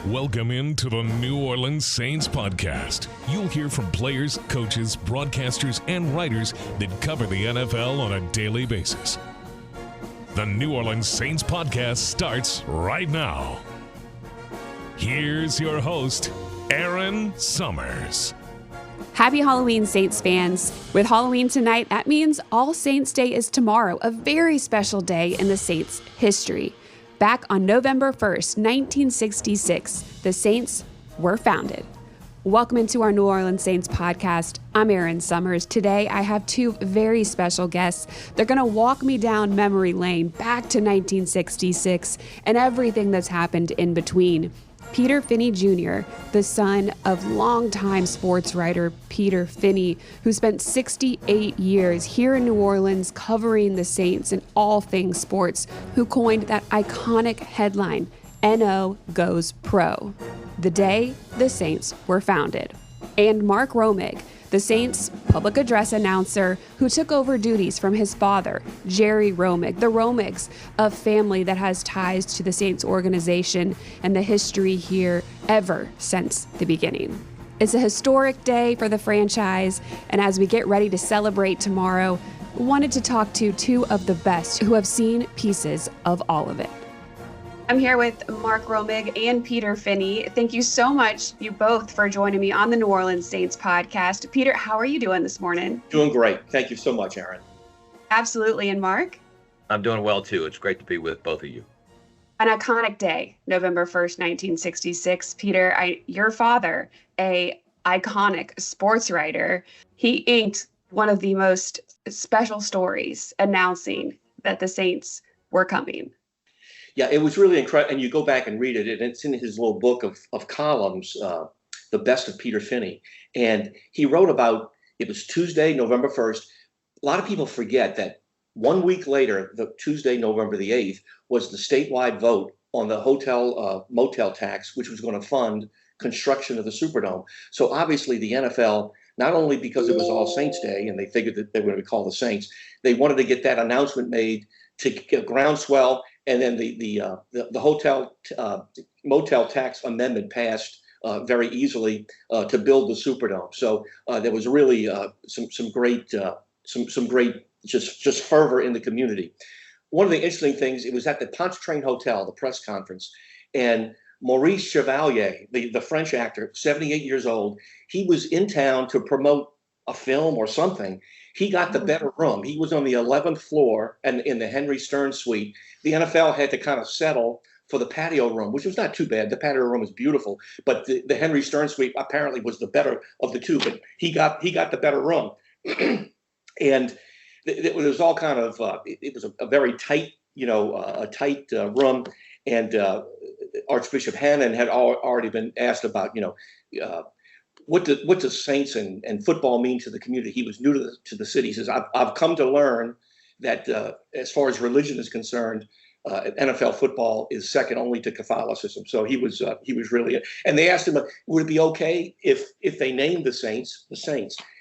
Welcome into the New Orleans Saints podcast. You'll hear from players, coaches, broadcasters, and writers that cover the NFL on a daily basis. The New Orleans Saints podcast starts right now. Here's your host, Erin Summers. Happy Halloween, Saints fans. With Halloween tonight, that means All Saints Day is tomorrow, a very special day in the Saints' history. Back on November 1st, 1966, the Saints were founded. Welcome into our New Orleans Saints podcast. I'm Erin Summers. Today, I have two very special guests. They're going to walk me down memory lane back to 1966 and everything that's happened in between. Peter Finney Jr., the son of longtime sports writer Peter Finney, who spent 68 years here in New Orleans covering the Saints and all things sports, who coined that iconic headline, NO goes pro, the day the Saints were founded. And Mark Romig, the Saints' public address announcer who took over duties from his father, Jerry Romig. The Romigs, a family that has ties to the Saints organization and the history here ever since the beginning. It's a historic day for the franchise, and as we get ready to celebrate tomorrow, I wanted to talk to two of the best who have seen pieces of all of it. I'm here with Mark Romig and Peter Finney. Thank you so much, you both, for joining me on the New Orleans Saints podcast. Peter, how are you doing this morning? Doing great. Thank you so much, Erin. Absolutely. And Mark? I'm doing well, too. It's great to be with both of you. An iconic day, November 1st, 1966. Peter, your father, a iconic sports writer, he inked one of the most special stories announcing that the Saints were coming. Yeah, it was really incredible. And you go back and read it, and it's in his little book of columns, The Best of Peter Finney. And he wrote about, it was Tuesday, November 1st. A lot of people forget that 1 week later, the Tuesday, November the 8th, was the statewide vote on the hotel motel tax, which was going to fund construction of the Superdome. So obviously the NFL, not only because it was All Saints Day, and they figured that they were going to be called the Saints, they wanted to get that announcement made to get groundswell. And then the hotel motel tax amendment passed very easily to build the Superdome. So there was really some great just fervor in the community. One of the interesting things, it was at the Pontchartrain Hotel, the press conference, and Maurice Chevalier, the French actor, 78 years old, he was in town to promote a film or something. He got the better room. He was on the 11th floor and in the Henry Stern suite. The NFL had to kind of settle for the patio room, which was not too bad. The patio room was beautiful, but the Henry Stern suite apparently was the better of the two. But he got the better room, and it was all kind of it was a very tight, a tight room. And Archbishop Hannon had already been asked about, what does Saints and football mean to the community? He was new to the city. He says, I've come to learn that as far as religion is concerned, NFL football is second only to Catholicism. So he was really, and they asked him, would it be okay if they named the Saints?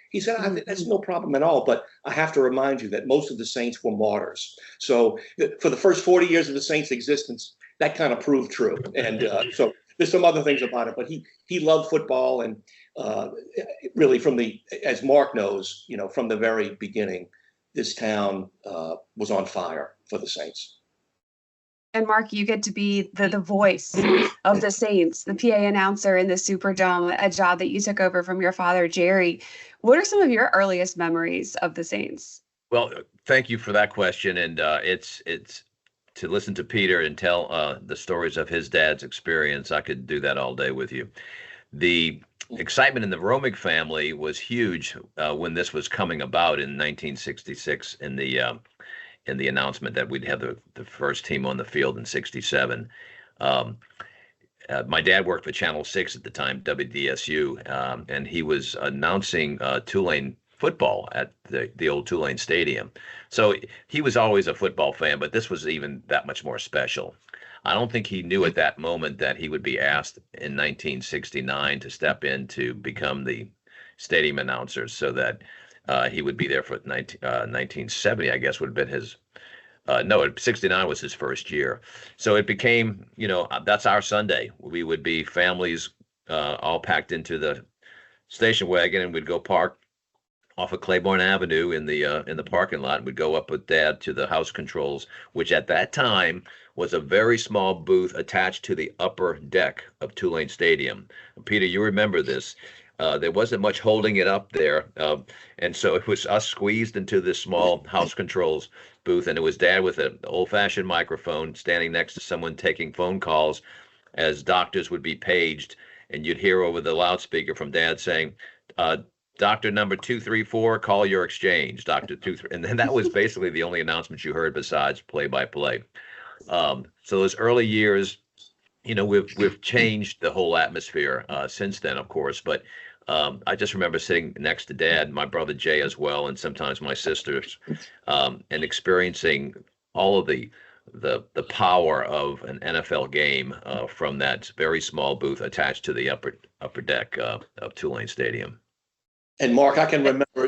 He said, that's no problem at all, but I have to remind you that most of the Saints were martyrs. So for the first 40 years of the Saints' existence, that kind of proved true. And so there's some other things about it, but he loved football, and really as Mark knows, from the very beginning, this town was on fire for the Saints. And Mark, you get to be the voice of the Saints, the PA announcer in the Superdome, a job that you took over from your father, Jerry. What are some of your earliest memories of the Saints? Well, thank you for that question. And it's to listen to Peter and tell the stories of his dad's experience. I could do that all day with you. The excitement in the Romig family was huge when this was coming about in 1966 in the announcement that we'd have the first team on the field in 67. My dad worked for Channel 6 at the time, WDSU, and he was announcing Tulane football at the old Tulane Stadium. So he was always a football fan, but this was even that much more special. I don't think he knew at that moment that he would be asked in 1969 to step in to become the stadium announcer, so that he would be there for 1970, I guess, would have been his No, 69 was his first year. So it became, that's our Sunday. We would be families all packed into the station wagon, and we'd go park off of Claiborne Avenue in the parking lot, and we'd go up with Dad to the house controls, which at that time was a very small booth attached to the upper deck of Tulane Stadium. Peter, you remember this. There wasn't much holding it up there. And so it was us squeezed into this small house controls booth, and it was Dad with an old-fashioned microphone standing next to someone taking phone calls as doctors would be paged, and you'd hear over the loudspeaker from Dad saying, Doctor number 234, call your exchange, Doctor 23. And then that was basically the only announcements you heard besides play-by-play. So those early years, we've changed the whole atmosphere since then, of course. But I just remember sitting next to Dad, my brother Jay as well, and sometimes my sisters, and experiencing all of the power of an NFL game from that very small booth attached to the upper deck of Tulane Stadium. And Mark, I can remember,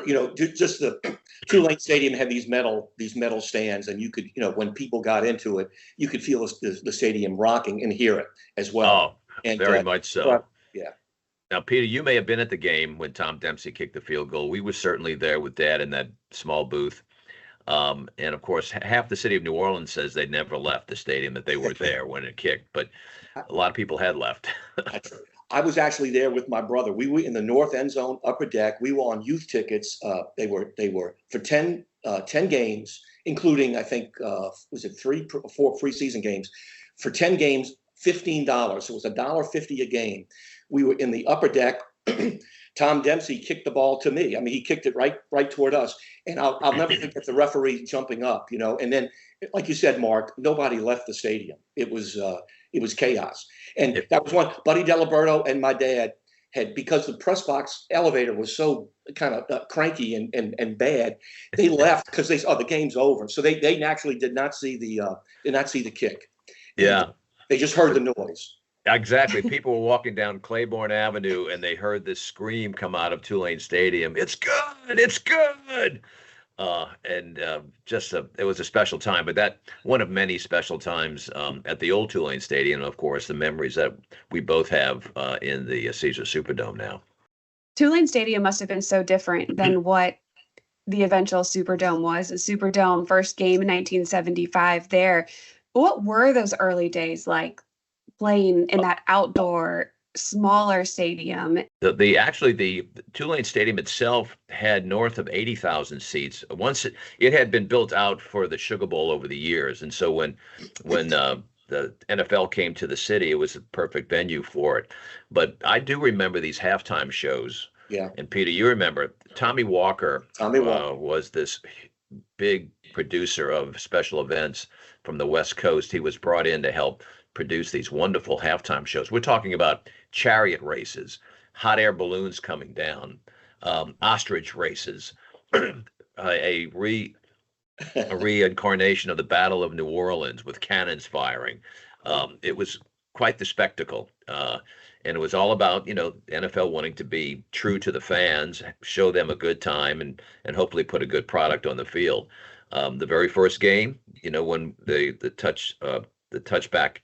just the Tulane Stadium had these metal stands, and you could, when people got into it, you could feel the stadium rocking and hear it as well. Oh, and, very much so. Yeah. Now, Peter, you may have been at the game when Tom Dempsey kicked the field goal. We were certainly there with Dad in that small booth. And of course, half the city of New Orleans says they never left the stadium, that they were there when it kicked, but a lot of people had left. I was actually there with my brother. We were in the north end zone, upper deck. We were on youth tickets. They were for 10 games, including, I think, was it 3 or 4 preseason games? For 10 games, $15. So it was $1.50 a game. We were in the upper deck. Tom Dempsey kicked the ball to me. I mean, he kicked it right toward us. And I'll never forget the referee jumping up, And then, like you said, Mark, nobody left the stadium. It was chaos. And that was one. Buddy Delaberto and my dad had, because the press box elevator was so kind of cranky and bad, they left because they saw the game's over. So they actually did not see the kick. Yeah. They just heard the noise. Exactly. People were walking down Claiborne Avenue, and they heard this scream come out of Tulane Stadium. It's good. It's good. It was a special time, but that one of many special times at the old Tulane Stadium. Of course, the memories that we both have in the Caesar Superdome now. Tulane Stadium must have been so different than what the eventual Superdome was. The Superdome first game in 1975 there. What were those early days like, playing in that outdoor smaller stadium? The Tulane Stadium itself had north of 80,000 seats. Once it had been built out for the Sugar Bowl over the years, and so when the NFL came to the city, it was a perfect venue for it. But I do remember these halftime shows. Yeah. And Peter, you remember Tommy Walker was this big producer of special events from the West Coast. He was brought in to help produce these wonderful halftime shows. We're talking about chariot races, hot air balloons coming down, ostrich races, a reincarnation of the Battle of New Orleans with cannons firing. It was quite the spectacle. And it was all about, NFL wanting to be true to the fans, show them a good time, and hopefully put a good product on the field. The very first game, when the touchback,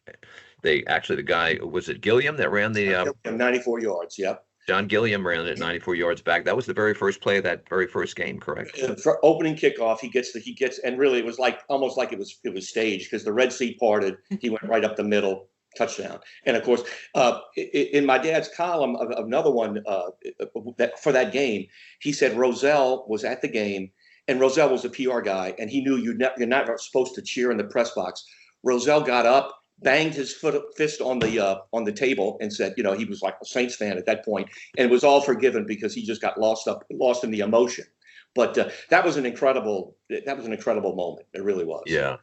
the guy, was it Gilliam that ran the 94 yards? Yep. John Gilliam ran it 94 yards back. That was the very first play of that very first game, correct? For opening kickoff, he gets, and really it was almost like it was staged, because the Red Sea parted. He went right up the middle, touchdown. And of course, in my dad's column of another one for that game, he said Rozelle was at the game, and Rozelle was a PR guy, and he knew you're not supposed to cheer in the press box. Rozelle got up, banged his fist on the table, and said, he was like a Saints fan at that point, and it was all forgiven because he just got lost in the emotion. But that was an incredible moment. It really was. Yeah.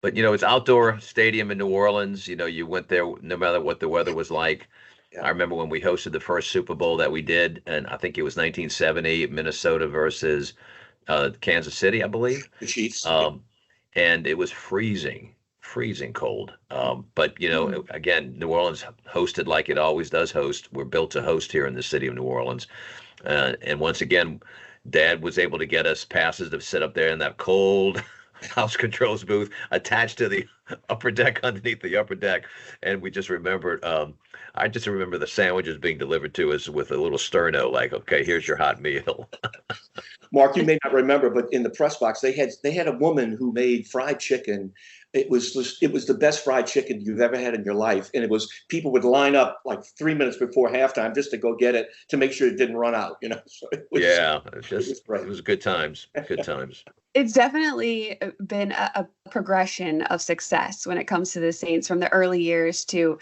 But, it's outdoor stadium in New Orleans. You went there no matter what the weather was like. Yeah. I remember when we hosted the first Super Bowl that we did, and I think it was 1970, Minnesota versus Kansas City, I believe. The Chiefs. And it was freezing cold. But, again, New Orleans hosted like it always does host. We're built to host here in the city of New Orleans. And once again, Dad was able to get us passes to sit up there in that cold, house controls booth attached to the upper deck, underneath the upper deck. And we just remembered, I just remember the sandwiches being delivered to us with a little sterno, like, okay, here's your hot meal. Mark, you may not remember, but in the press box, they had a woman who made fried chicken. It was the best fried chicken you've ever had in your life, and people would line up like 3 minutes before halftime just to go get it to make sure it didn't run out. So it was good times. Good times. It's definitely been a progression of success when it comes to the Saints, from the early years to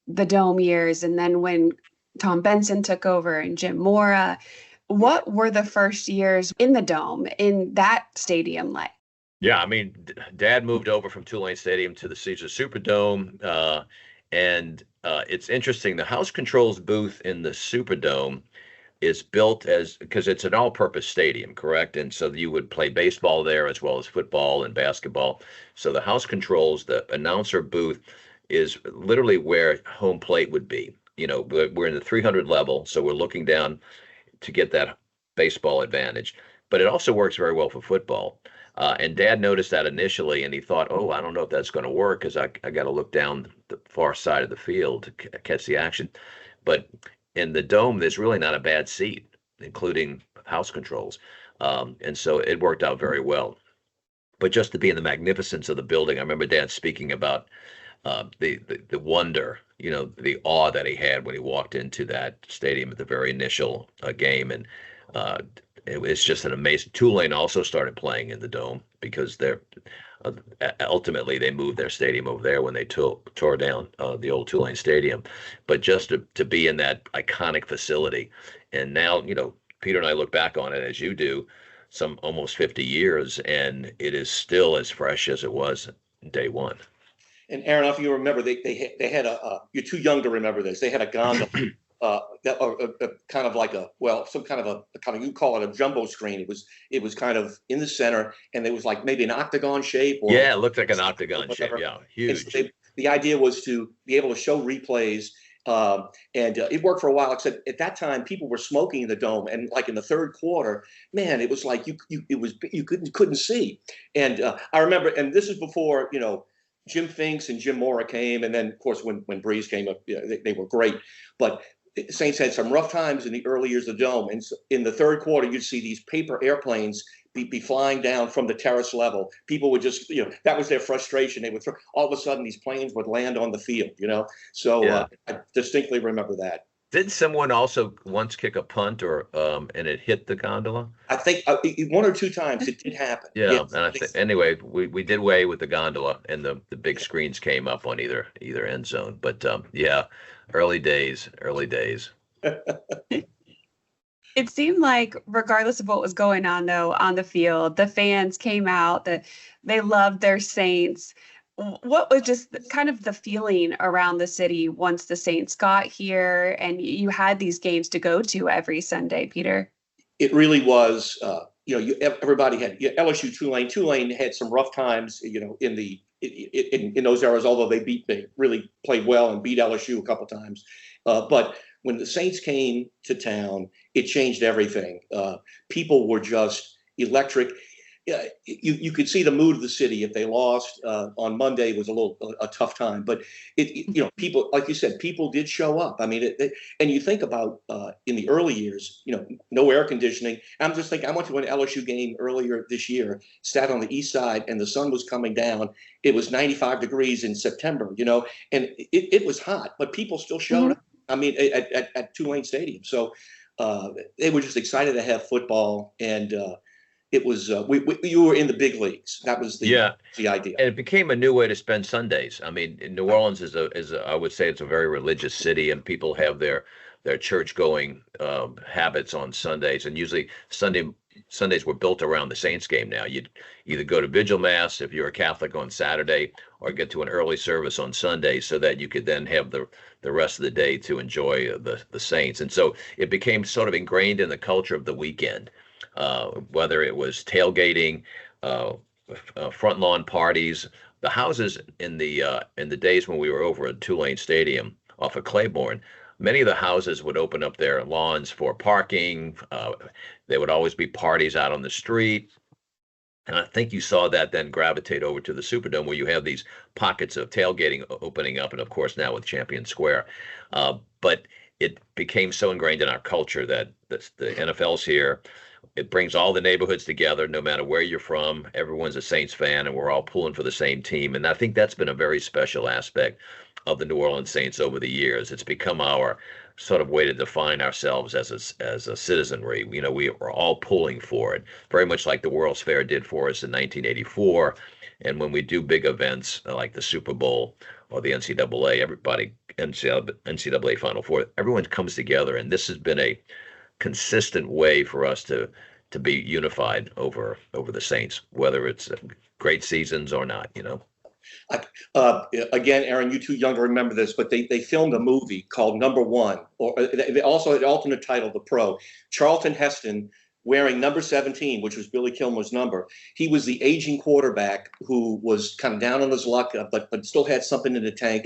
the Dome years, and then when Tom Benson took over and Jim Mora. What were the first years in the Dome, in that stadium, like? Yeah, I mean, Dad moved over from Tulane Stadium to the Caesar Superdome, and it's interesting. The house controls booth in the Superdome is built because it's an all-purpose stadium, correct? And so you would play baseball there as well as football and basketball. So the house controls, the announcer booth, is literally where home plate would be. We're in the 300 level, so we're looking down to get that baseball advantage. But it also works very well for football. And Dad noticed that initially, and he thought, oh, I don't know if that's going to work because I got to look down the far side of the field to catch the action. But in the Dome, there's really not a bad seat, including house controls. And so it worked out very well. But just to be in the magnificence of the building, I remember Dad speaking about the wonder, the awe that he had when he walked into that stadium at the very initial game. And it was just an amazing. Tulane also started playing in the Dome because ultimately they moved their stadium over there when they tore down the old Tulane Stadium. But just to be in that iconic facility, and now Peter and I look back on it as you do, some almost 50 years, and it is still as fresh as it was day one. And Erin, if you remember, they had you're too young to remember this. They had a gondola, kind of like some kind of you call it a jumbo screen. It was kind of in the center, and it was like maybe an octagon shape. It looked like an octagon shape. Yeah, huge. The idea was to be able to show replays, and it worked for a while. Except at that time, people were smoking in the Dome, and like in the third quarter, man, it was like you couldn't see. And I remember, and this is before Jim Finks and Jim Mora came, and then of course when Breeze came up, they were great. But the Saints had some rough times in the early years of the Dome, and so in the third quarter, you'd see these paper airplanes be flying down from the terrace level. People would just, that was their frustration. They would all of a sudden these planes would land on the field, So yeah. I distinctly remember that. Did someone also once kick a punt and it hit the gondola? I think one or two times it did happen. Yeah, and anyway, we did away with the gondola, and the big screens came up on either end zone. But early days. It seemed like regardless of what was going on, though, on the field, the fans came out, that they loved their Saints. What was just kind of the feeling around the city once the Saints got here and you had these games to go to every Sunday, Peter? It really was, everybody had LSU, Tulane. Tulane had some rough times, in those eras, although they really played well and beat LSU a couple times. But when the Saints came to town, it changed everything. People were just electric. You could see the mood of the city. If they lost on Monday, it was a tough time. But people, like you said, people did show up. I mean, and you think about in the early years, no air conditioning. I'm just thinking, I went to an LSU game earlier this year, sat on the east side, and the sun was coming down. It was 95 degrees in September, and it was hot, but people still showed up. I mean, at Tulane Stadium. So they were just excited to have football, and it was you were in the big leagues. That was the idea. And it became a new way to spend Sundays. I mean, New Orleans is I would say it's a very religious city, and people have their church going habits on Sundays, and usually Sundays were built around the Saints game. Now you'd either go to Vigil Mass if you're a Catholic on Saturday, or get to an early service on Sunday, so that you could then have the rest of the day to enjoy the Saints. And so it became sort of ingrained in the culture of the weekend. Whether it was tailgating, front lawn parties, the houses in the days when we were over at Tulane Stadium off of Claiborne, many of the houses would open up their lawns for parking. There would always be parties out on the street. And I think you saw that then gravitate over to the Superdome, where you have these pockets of tailgating opening up, and of course now with Champion Square. But it became so ingrained in our culture that the NFL's here. It brings all the neighborhoods together, no matter where you're from. Everyone's a Saints fan, and we're all pulling for the same team. And I think that's been a very special aspect of the New Orleans Saints over the years. It's become our sort of way to define ourselves as a citizenry. You know, we are all pulling for it, very much like the World's Fair did for us in 1984. And when we do big events like the Super Bowl or the NCAA Final Four, everyone comes together, and this has been a consistent way for us to be unified over the Saints, whether it's great seasons or not, you know. Again, Erin, you too young to remember this, but they filmed a movie called Number One, or they also had an alternate title, The Pro. Charlton Heston wearing number 17, which was Billy Kilmer's number. He was the aging quarterback who was kind of down on his luck, but still had something in the tank.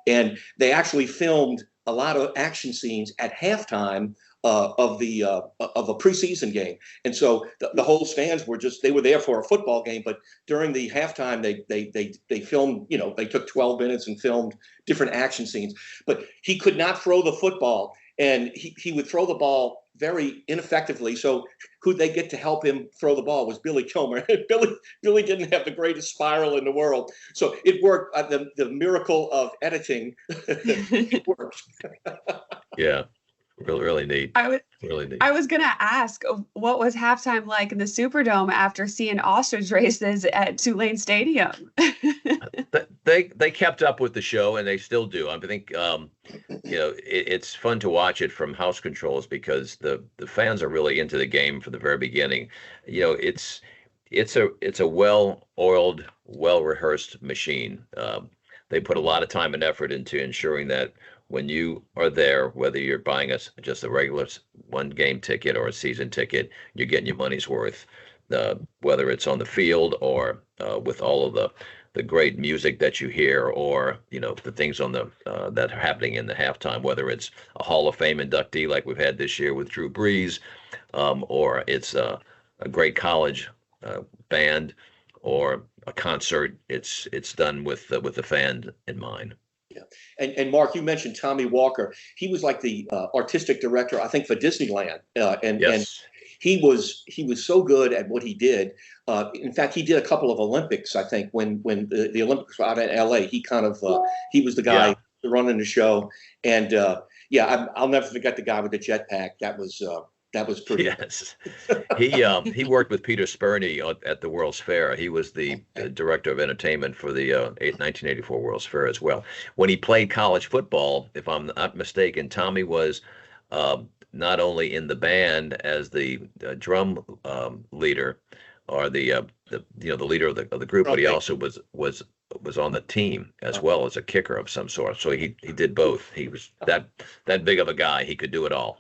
And they actually filmed a lot of action scenes at halftime of a preseason game. And so the whole stands were they were there for a football game, but during the halftime they filmed, you know, they took 12 minutes and filmed different action scenes. But he could not throw the football, and he would throw the ball very ineffectively. So who they get to help him throw the ball was Billy Kilmer. Billy didn't have the greatest spiral in the world. So it worked. The miracle of editing, it worked. Yeah. Really neat. Really neat. I was going to ask, what was halftime like in the Superdome after seeing ostrich races at Tulane Stadium? They kept up with the show, and they still do. I think it's fun to watch it from house controls, because the fans are really into the game from the very beginning. You know, it's a well-oiled, well-rehearsed machine. They put a lot of time and effort into ensuring that when you are there, whether you're buying just a regular one-game ticket or a season ticket, you're getting your money's worth, whether it's on the field or with all of the great music that you hear, or, you know, the things on that are happening in the halftime, whether it's a Hall of Fame inductee like we've had this year with Drew Brees, or it's a great college band, or a concert. It's done with the fan in mind. Yeah. And Mark, you mentioned Tommy Walker. He was like the artistic director, I think, for Disneyland. Yes. And he was so good at what he did. In fact, he did a couple of Olympics, I think, when the Olympics were out in LA. He kind of he was the guy running the show. And I'll never forget the guy with the jetpack. That was pretty. Yes, he worked with Peter Finney at the World's Fair. He was the director of entertainment for the 1984 World's Fair as well. When he played college football, if I'm not mistaken, Tommy was not only in the band as the drum leader, or the leader of the group, but he also was on the team as well as a kicker of some sort. So he did both. He was that big of a guy. He could do it all.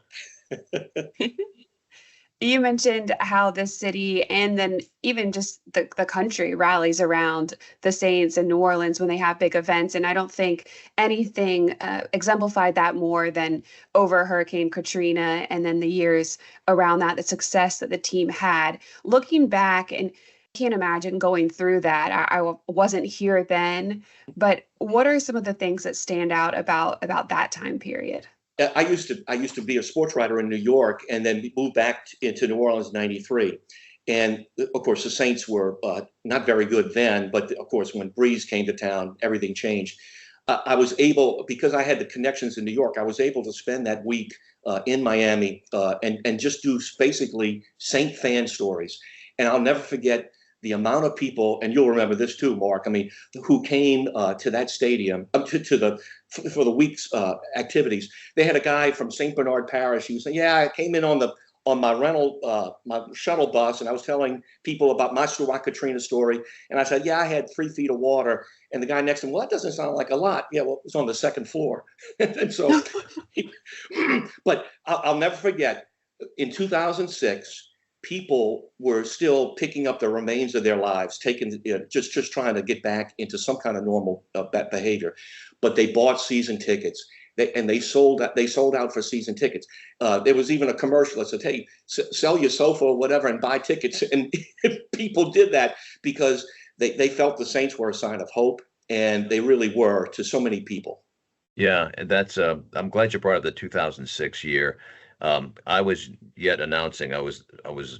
You mentioned how this city, and then even just the country, rallies around the Saints in New Orleans when they have big events. And I don't think anything exemplified that more than over Hurricane Katrina, and then the years around that, the success that the team had. Looking back, and can't imagine going through that. I wasn't here then, but what are some of the things that stand out about that time period? I used to be a sports writer in New York, and then moved back into New Orleans in '93. And of course, the Saints were not very good then, but of course, when Breeze came to town, everything changed. I was able, because I had the connections in New York, I was able to spend that week in Miami and just do basically Saint fan stories. And I'll never forget the amount of people, and you'll remember this too, Mark, I mean, who came to that stadium, for the week's activities. They had a guy from St. Bernard Parish. He was saying, I came in on my rental, my shuttle bus, and I was telling people about my Katrina story. And I said, I had 3 feet of water. And the guy next to him, well, that doesn't sound like a lot. Yeah, well, it was on the second floor. And so, but I'll never forget, in 2006, people were still picking up the remains of their lives, just trying to get back into some kind of normal behavior. But they bought season tickets. They sold out for season tickets. There was even a commercial that said, "Hey, sell your sofa or whatever and buy tickets." And people did that because they felt the Saints were a sign of hope, and they really were to so many people. Yeah, and that's I'm glad you brought up the 2006 year. I was yet announcing. I was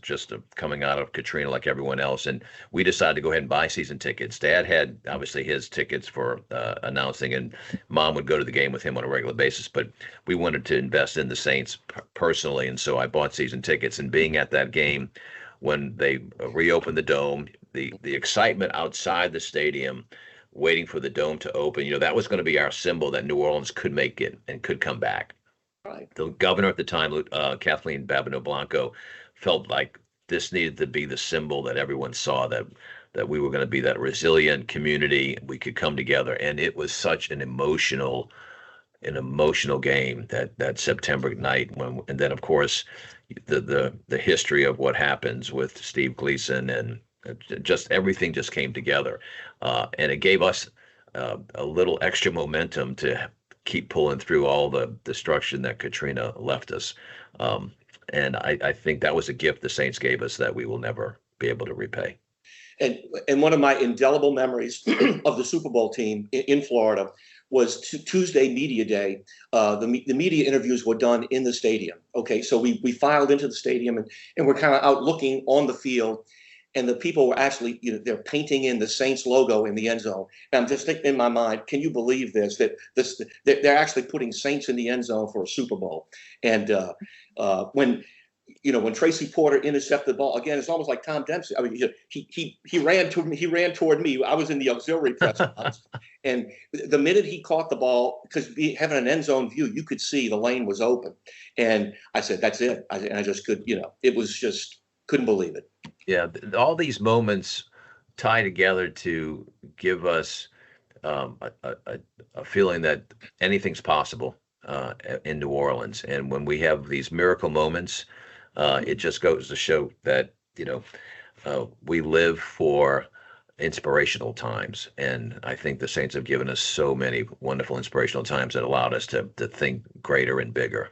just coming out of Katrina like everyone else, and we decided to go ahead and buy season tickets. Dad had obviously his tickets for announcing, and Mom would go to the game with him on a regular basis. But we wanted to invest in the Saints personally, and so I bought season tickets. And being at that game when they reopened the dome, the excitement outside the stadium, waiting for the dome to open, that was going to be our symbol that New Orleans could make it and could come back. Right. The governor at the time, Kathleen Babineau Blanco, felt like this needed to be the symbol that everyone saw, that we were going to be that resilient community. We could come together, and it was such an emotional game that September night. And then of course the history of what happens with Steve Gleason, and just everything just came together, and it gave us a little extra momentum to keep pulling through all the destruction that Katrina left us. And I think that was a gift the Saints gave us that we will never be able to repay. And one of my indelible memories of the Super Bowl team in Florida was Tuesday media day. The media interviews were done in the stadium. Okay, so we filed into the stadium, and we're kind of out looking on the field. And the people were actually, they're painting in the Saints logo in the end zone. And I'm just thinking in my mind, can you believe this? That they're actually putting Saints in the end zone for a Super Bowl. And when Tracy Porter intercepted the ball again, it's almost like Tom Dempsey. I mean, he ran to me. He ran toward me. I was in the auxiliary press box, and the minute he caught the ball, because having an end zone view, you could see the lane was open. And I said, "That's it." And I just could, it was just couldn't believe it. Yeah, all these moments tie together to give us a feeling that anything's possible in New Orleans. And when we have these miracle moments, it just goes to show that we live for inspirational times. And I think the Saints have given us so many wonderful inspirational times that allowed us to think greater and bigger.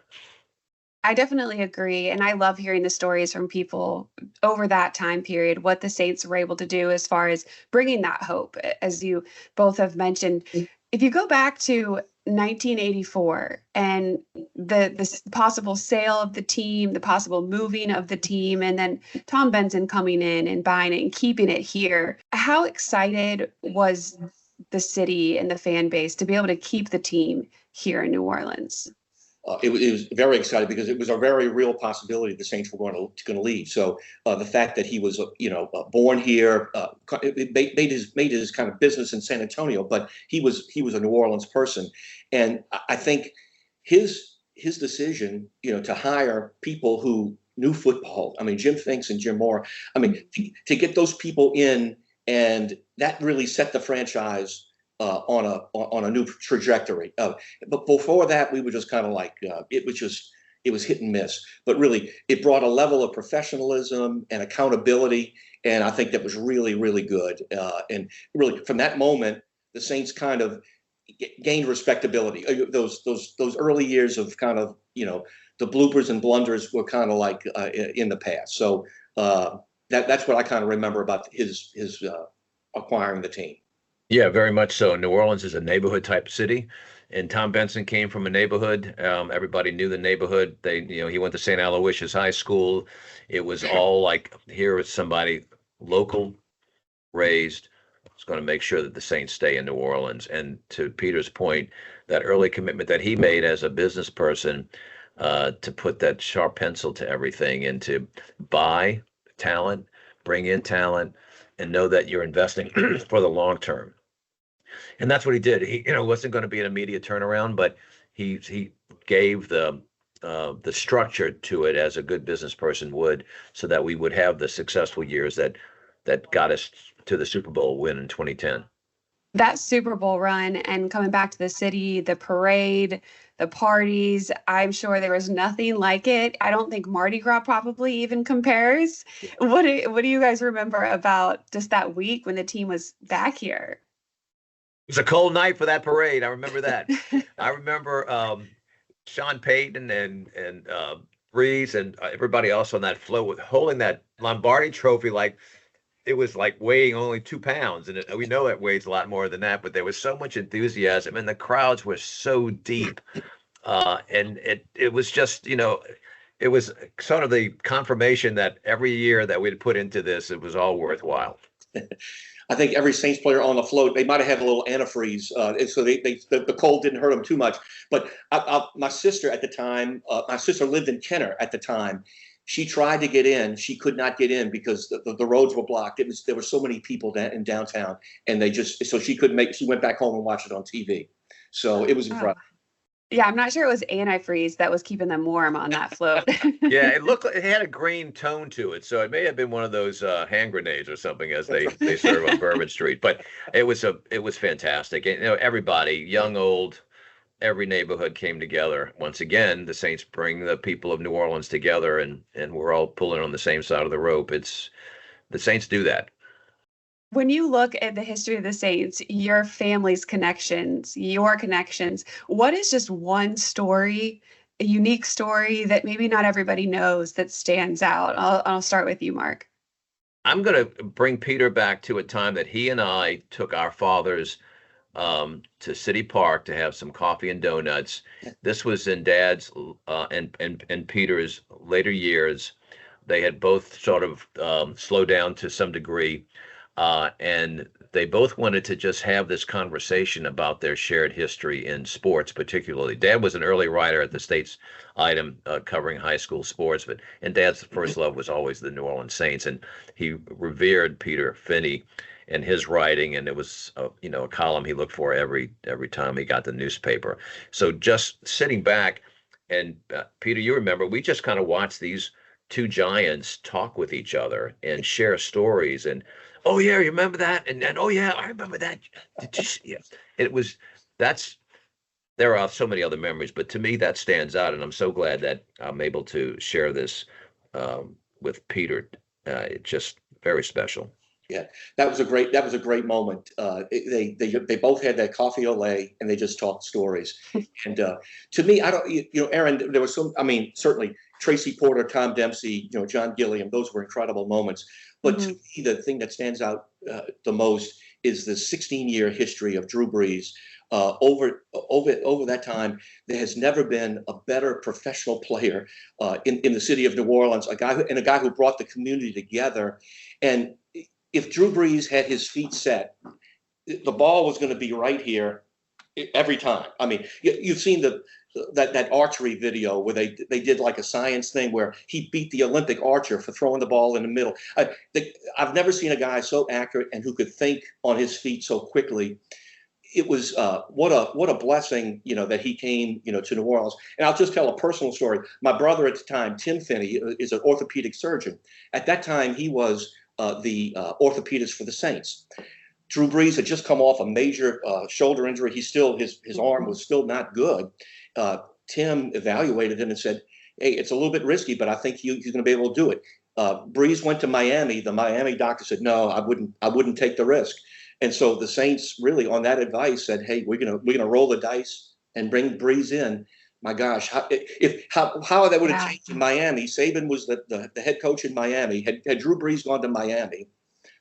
I definitely agree. And I love hearing the stories from people over that time period, what the Saints were able to do as far as bringing that hope, as you both have mentioned. If you go back to 1984 and the possible sale of the team, the possible moving of the team, and then Tom Benson coming in and buying it and keeping it here, how excited was the city and the fan base to be able to keep the team here in New Orleans? It was very exciting because it was a very real possibility the Saints were going to leave. So the fact that he was, born here, made his kind of business in San Antonio, but he was a New Orleans person, and I think his decision, to hire people who knew football. I mean, Jim Finks and Jim Moore. I mean, to get those people in, and that really set the franchise on a new trajectory. But before that, we were just kind of like, it was hit and miss. But really, it brought a level of professionalism and accountability, and I think that was really, really good. And really, from that moment, the Saints kind of gained respectability. Those early years of kind of, the bloopers and blunders were kind of like in the past. So that's what I kind of remember about his acquiring the team. Yeah, very much so. New Orleans is a neighborhood type city, and Tom Benson came from a neighborhood. Everybody knew the neighborhood. He went to St. Aloysius High School. It was all like, here is somebody local, raised, is going to make sure that the Saints stay in New Orleans. And to Peter's point, that early commitment that he made as a business person, to put that sharp pencil to everything and to buy talent, bring in talent, and know that you're investing for the long term. And that's what he did. He, wasn't going to be an immediate turnaround, but he gave the structure to it as a good business person would, so that we would have the successful years that got us to the Super Bowl win in 2010. That Super Bowl run and coming back to the city, the parade, the parties, I'm sure there was nothing like it. I don't think Mardi Gras probably even compares. What do you guys remember about just that week when the team was back here? was a cold night for that parade. I remember that. I remember Sean Payton and Breeze and everybody else on that float with holding that Lombardi trophy like it was like weighing only 2 pounds. And we know it weighs a lot more than that, but there was so much enthusiasm and the crowds were so deep. And it was just, it was sort of the confirmation that every year that we'd put into this, it was all worthwhile. I think every Saints player on the float, they might have had a little antifreeze, so the cold didn't hurt them too much. But my sister at the time, my sister lived in Kenner at the time. She tried to get in. She could not get in because the roads were blocked. There were so many people in downtown, and so she couldn't make. She went back home and watched it on TV. So it was incredible. Yeah, I'm not sure it was antifreeze that was keeping them warm on that float. Yeah, it had a green tone to it, so it may have been one of those hand grenades or something as they serve on Bourbon Street. But it was fantastic. And, everybody, young, old, every neighborhood came together. Once again, the Saints bring the people of New Orleans together, and we're all pulling on the same side of the rope. The Saints do that. When you look at the history of the Saints, your family's connections, your connections, what is just one story, a unique story that maybe not everybody knows that stands out? I'll start with you, Mark. I'm going to bring Peter back to a time that he and I took our fathers to City Park to have some coffee and donuts. This was in Dad's and Peter's later years. They had both sort of slowed down to some degree. And they both wanted to just have this conversation about their shared history in sports, particularly. Dad was an early writer at the States item covering high school sports, and Dad's first love was always the New Orleans Saints, and he revered Peter Finney and his writing, and it was a column he looked for every time he got the newspaper. So just sitting back, and Peter, you remember, we just kind of watched these two giants talk with each other and share stories and. Oh yeah, you remember that? And oh yeah, I remember that. There are so many other memories, but to me that stands out, and I'm so glad that I'm able to share this with Peter. It's just very special. Yeah, that was a great moment. They both had that coffee au lait, and they just talked stories. And to me, I don't, Erin, there was certainly Tracy Porter, Tom Dempsey, John Gilliam. Those were incredible moments. But to me, the thing that stands out the most is the 16-year history of Drew Brees. Over that time, there has never been a better professional player in the city of New Orleans. A guy who brought the community together. And if Drew Brees had his feet set, the ball was going to be right here every time. I mean, you've seen that archery video where they did like a science thing where he beat the Olympic archer for throwing the ball in the middle. I've never seen a guy so accurate and who could think on his feet so quickly. It was what a blessing, that he came, to New Orleans. And I'll just tell a personal story. My brother at the time, Tim Finney, is an orthopedic surgeon. At that time, he was the orthopedist for the Saints. Drew Brees had just come off a major shoulder injury. His arm was still not good. Tim evaluated him and said, "Hey, it's a little bit risky, but I think he's going to be able to do it." Brees went to Miami. The Miami doctor said, "No, I wouldn't take the risk." And so the Saints really, on that advice, said, "Hey, we're gonna roll the dice and bring Brees in." My gosh, how that would have changed in Miami. Saban was the head coach in Miami. Had Drew Brees gone to Miami,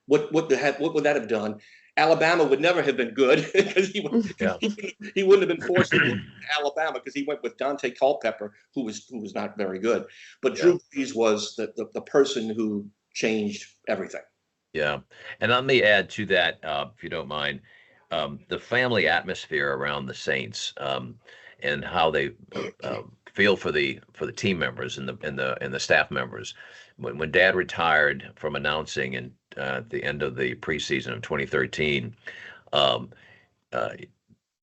what would that have done? Alabama would never have been good because he wouldn't have been forced to go to Alabama because he went with Dante Culpepper, who was not very good. But Drew Brees was the person who changed everything. Yeah, and let me add to that, if you don't mind, the family atmosphere around the Saints and how they feel for the team members and the staff members. When Dad retired from announcing and at the end of the preseason of 2013,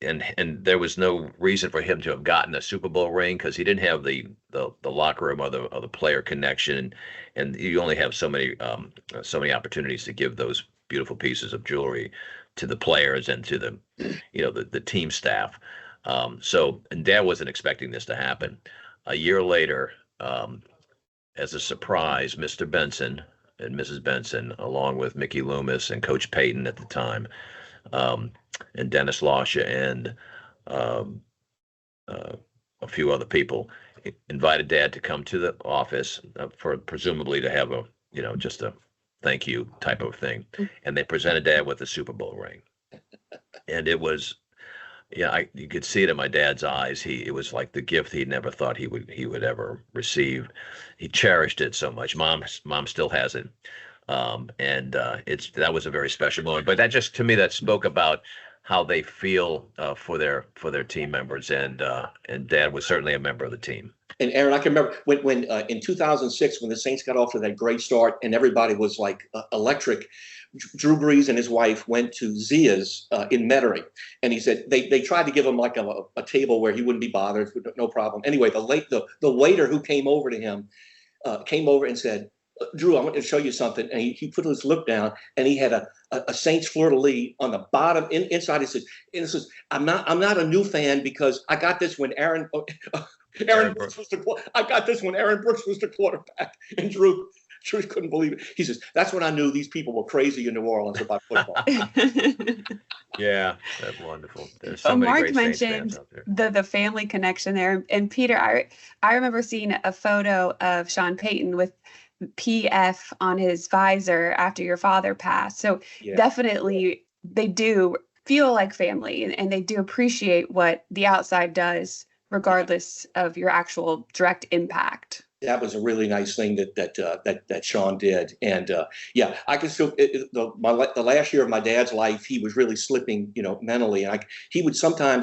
and there was no reason for him to have gotten a Super Bowl ring because he didn't have the locker room or the player connection, and you only have so many opportunities to give those beautiful pieces of jewelry to the players and to the team staff. And Dad wasn't expecting this to happen. A year later, as a surprise, Mr. Benson and Mrs. Benson, along with Mickey Loomis and Coach Payton at the time, and Dennis Lasha and a few other people invited Dad to come to the office for presumably to have a, just a thank you type of thing. And they presented Dad with a Super Bowl ring. And it was, you could see it in my dad's eyes. It was like the gift he never thought he would ever receive. He cherished it so much. Mom still has it. That was a very special moment. But that just, to me, that spoke about how they feel for their team members, and Dad was certainly a member of the team. And Erin, I can remember when in 2006, when the Saints got off to that great start and everybody was like electric. Drew Brees and his wife went to Zia's in Metairie, and he said they tried to give him like a table where he wouldn't be bothered, no problem. Anyway, the waiter who came over to him came over and said, Drew, I want to show you something. And he put his lip down, and he had a Saints fleur-de-lis on the bottom inside. He says, I'm not a new fan because I got this when Aaron Brooks was I got this when Aaron Brooks was the quarterback. And Drew couldn't believe it. He says, that's when I knew these people were crazy in New Orleans about football. Yeah, that's wonderful. There's so many Mark great Saints mentioned fans out there. the family connection there. And Peter, I remember seeing a photo of Sean Payton with PF on his visor after your father passed. So definitely they do feel like family, and they do appreciate what the outside does, regardless of your actual direct impact. That was a really nice thing that Sean did, and I can still the last year of my dad's life, he was really slipping, mentally, and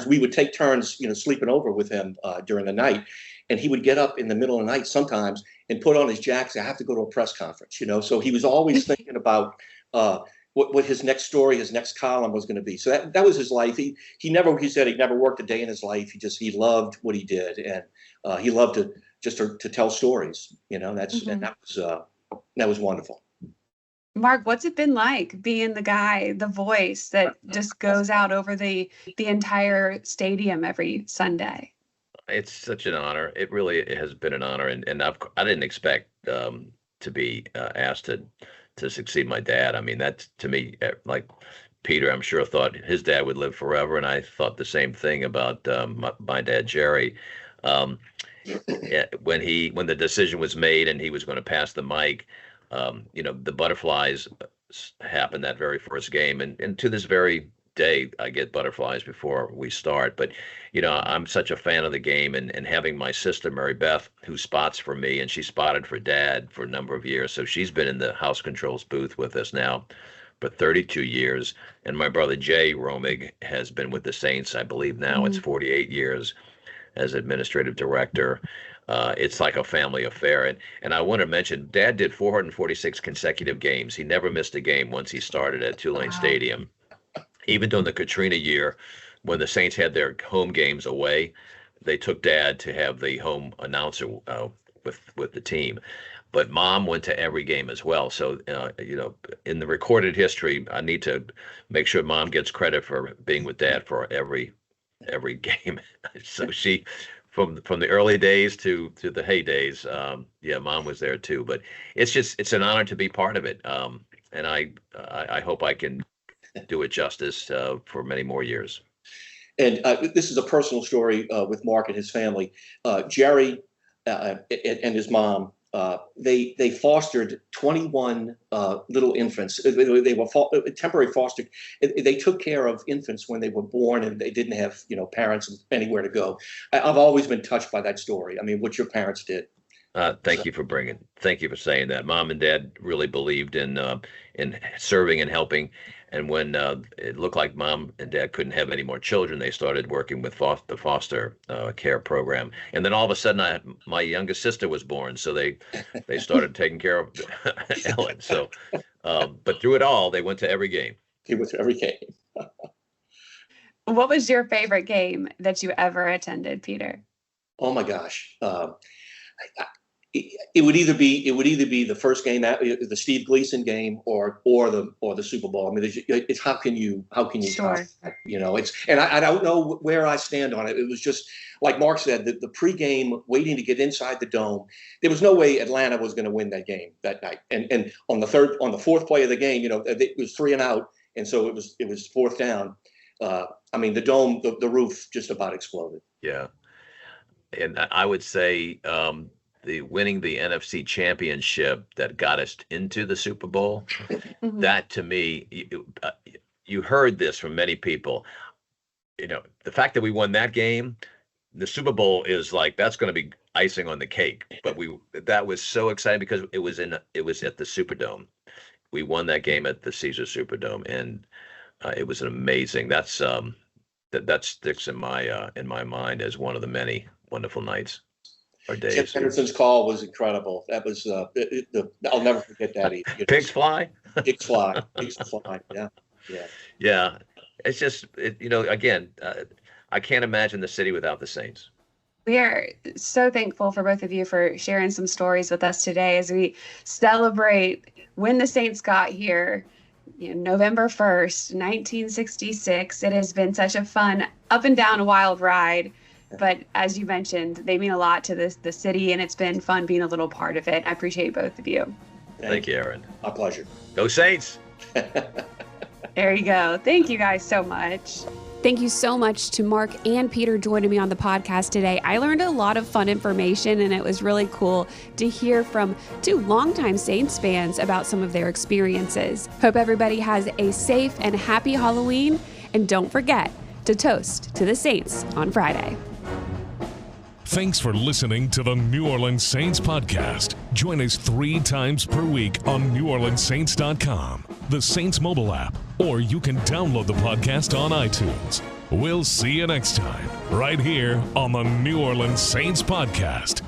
we would take turns, sleeping over with him during the night, and he would get up in the middle of the night sometimes and put on his jacket. I have to go to a press conference, so he was always thinking about what his next story, his next column was going to be. So that was his life. He said he never worked a day in his life. He loved what he did, and he loved to tell stories. And that was wonderful. Mark, what's it been like being the voice that just goes out over the entire stadium every Sunday? It's such an honor. It really has been an honor, and I didn't expect to be asked to succeed my dad. I mean, that to me, like Peter, I'm sure thought his dad would live forever, and I thought the same thing about my dad, Jerry. When the decision was made and he was going to pass the mic, the butterflies happened that very first game, and to this very day I get butterflies before we start. But I'm such a fan of the game, and having my sister Mary Beth, who spots for me, and she spotted for Dad for a number of years, so she's been in the house controls booth with us now for 32 years, and my brother Jay Romig has been with the Saints, I believe now it's 48 years as administrative director. It's like a family affair. And I want to mention, Dad did 446 consecutive games. He never missed a game once he started at Tulane Stadium. Even during the Katrina year, when the Saints had their home games away, they took Dad to have the home announcer with the team. But Mom went to every game as well. So, in the recorded history, I need to make sure Mom gets credit for being with Dad for every game. So she, from the early days to the heydays, Mom was there too. But it's an honor to be part of it, and I hope I can do it justice for many more years. And this is a personal story with Mark and his family. Jerry and his mom, they fostered 21 little infants. They were temporary foster. They took care of infants when they were born, and they didn't have parents anywhere to go. I've always been touched by that story. I mean, what your parents did. Thank you for saying that. Mom and Dad really believed in serving and helping. And when it looked like Mom and Dad couldn't have any more children, they started working with the foster care program. And then all of a sudden, my youngest sister was born, so they started taking care of Ellen. So, but through it all, they went to every game. He went to every game. What was your favorite game that you ever attended, Peter? Oh my gosh. It would either be the first game, the Steve Gleason game, or the Super Bowl. I mean, it's how can you Sure. It's, and I don't know where I stand on it. It was just like Mark said, the pregame waiting to get inside the dome. There was no way Atlanta was going to win that game that night. And on the fourth play of the game, it was 3 and out, And so it was fourth down. The dome, the roof just about exploded. Yeah. And I would say the winning the NFC championship that got us into the Super Bowl, that to me, you heard this from many people. The fact that we won that game, the Super Bowl is like, that's going to be icing on the cake. But that was so exciting because it was at the Superdome. We won that game at the Caesars Superdome, and it was an amazing. That sticks in my mind as one of the many wonderful nights or days. Tim Henderson's call was incredible. That was I'll never forget that. Pigs fly. Pigs fly. Yeah. It's just again, I can't imagine the city without the Saints. We are so thankful for both of you for sharing some stories with us today as we celebrate when the Saints got here, November 1st, 1966. It has been such a fun, up and down wild ride. But as you mentioned, they mean a lot to the city, and it's been fun being a little part of it. I appreciate both of you. Thank you, Erin. My pleasure. Go Saints! There you go. Thank you guys so much. Thank you so much to Mark and Peter joining me on the podcast today. I learned a lot of fun information, and it was really cool to hear from two longtime Saints fans about some of their experiences. Hope everybody has a safe and happy Halloween, and don't forget to toast to the Saints on Friday. Thanks for listening to the New Orleans Saints podcast. Join us 3 times per week on NewOrleansSaints.com, the Saints mobile app, or you can download the podcast on iTunes. We'll see you next time, right here on the New Orleans Saints podcast.